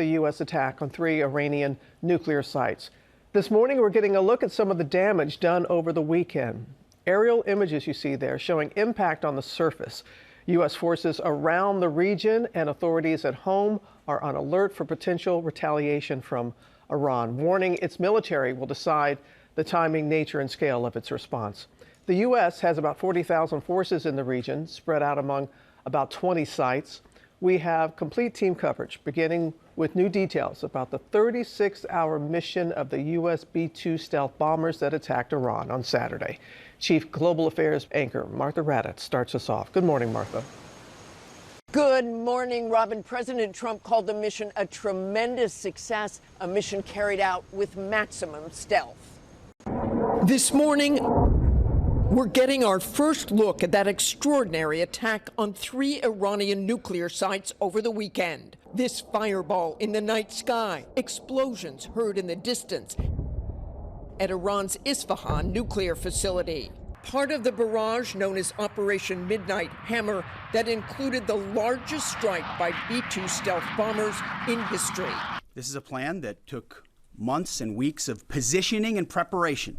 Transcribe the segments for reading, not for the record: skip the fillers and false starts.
The U.S. attack on 3 Iranian nuclear sites. This morning, we're getting a look at some of the damage done over the weekend. Aerial images you see there showing impact on the surface. U.S. forces around the region and authorities at home are on alert for potential retaliation from Iran, warning its military will decide the timing, nature, and scale of its response. The U.S. has about 40,000 forces in the region, spread out among about 20 sites. We have complete team coverage, beginning with new details about the 36-hour mission of the U.S. B-2 stealth bombers that attacked Iran on Saturday. Chief Global Affairs anchor Martha Raddatz starts us off. Good morning, Martha. Good morning, Robin. President Trump called the mission a tremendous success, a mission carried out with maximum stealth. This morning, we're getting our first look at that extraordinary attack on 3 Iranian nuclear sites over the weekend. This fireball in the night sky, explosions heard in the distance at Iran's Isfahan nuclear facility. Part of the barrage known as Operation Midnight Hammer that included the largest strike by B-2 stealth bombers in history. This is a plan that took months and weeks of positioning and preparation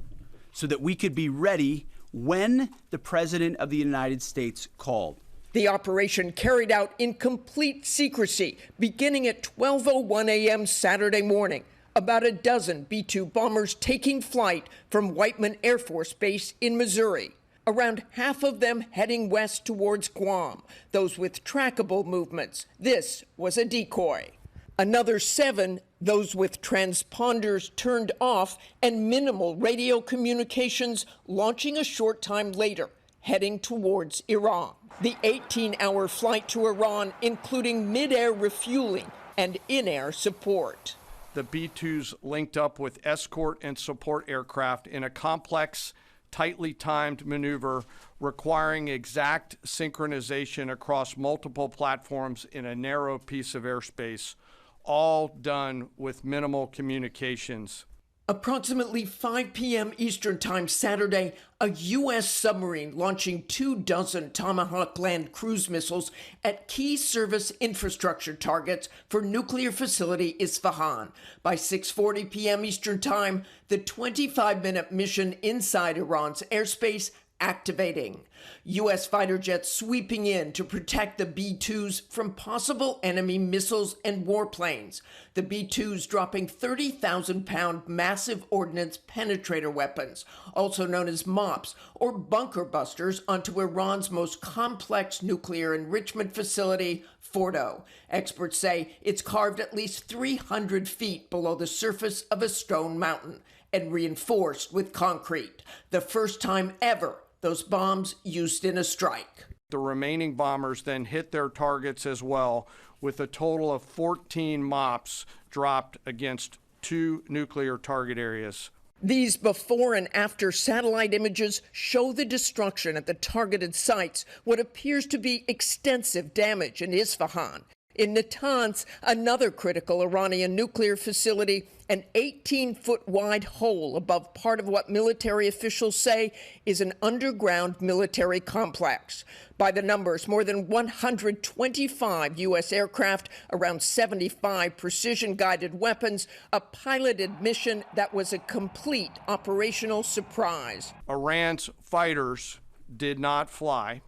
so that we could be ready when the President of the United States called. The operation carried out in complete secrecy, beginning at 12:01 a.m. Saturday morning. About a dozen B-2 bombers taking flight from Whiteman Air Force Base in Missouri. Around half of them heading west towards Guam, those with trackable movements. This was a decoy. Another 7, those with transponders turned off and minimal radio communications, launching a short time later, heading towards Iran. The 18-hour flight to Iran, including mid-air refueling and in-air support. The B-2s linked up with escort and support aircraft in a complex, tightly timed maneuver requiring exact synchronization across multiple platforms in a narrow piece of airspace, all done with minimal communications. Approximately 5 p.m. Eastern Time Saturday, a U.S. submarine launching 24 Tomahawk land cruise missiles at key service infrastructure targets for nuclear facility Isfahan. By 6:40 p.m. Eastern Time, the 25-minute mission inside Iran's airspace activating. U.S. fighter jets sweeping in to protect the B-2s from possible enemy missiles and warplanes. The B-2s dropping 30,000-pound massive ordnance penetrator weapons, also known as MOPs, or bunker busters, onto Iran's most complex nuclear enrichment facility, Fordo. Experts say it's carved at least 300 feet below the surface of a stone mountain and reinforced with concrete. The first time ever those bombs used in a strike. The remaining bombers then hit their targets as well, with a total of 14 MOPs dropped against 2 nuclear target areas. These before and after satellite images show the destruction at the targeted sites, what appears to be extensive damage in Isfahan. In Natanz, another critical Iranian nuclear facility, an 18-foot wide hole above part of what military officials say is an underground military complex. By the numbers, more than 125 U.S. aircraft, around 75 precision-guided weapons, a piloted mission that was a complete operational surprise. Iran's fighters did not fly,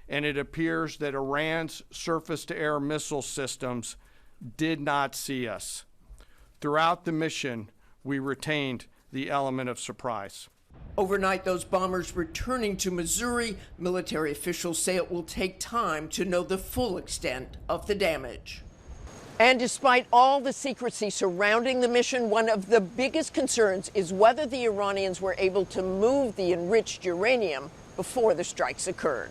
and it appears that Iran's surface-to-air missile systems did not see us. Throughout the mission, we retained the element of surprise. Overnight, those bombers returning to Missouri, military officials say it will take time to know the full extent of the damage. And despite all the secrecy surrounding the mission, one of the biggest concerns is whether the Iranians were able to move the enriched uranium before the strikes occurred.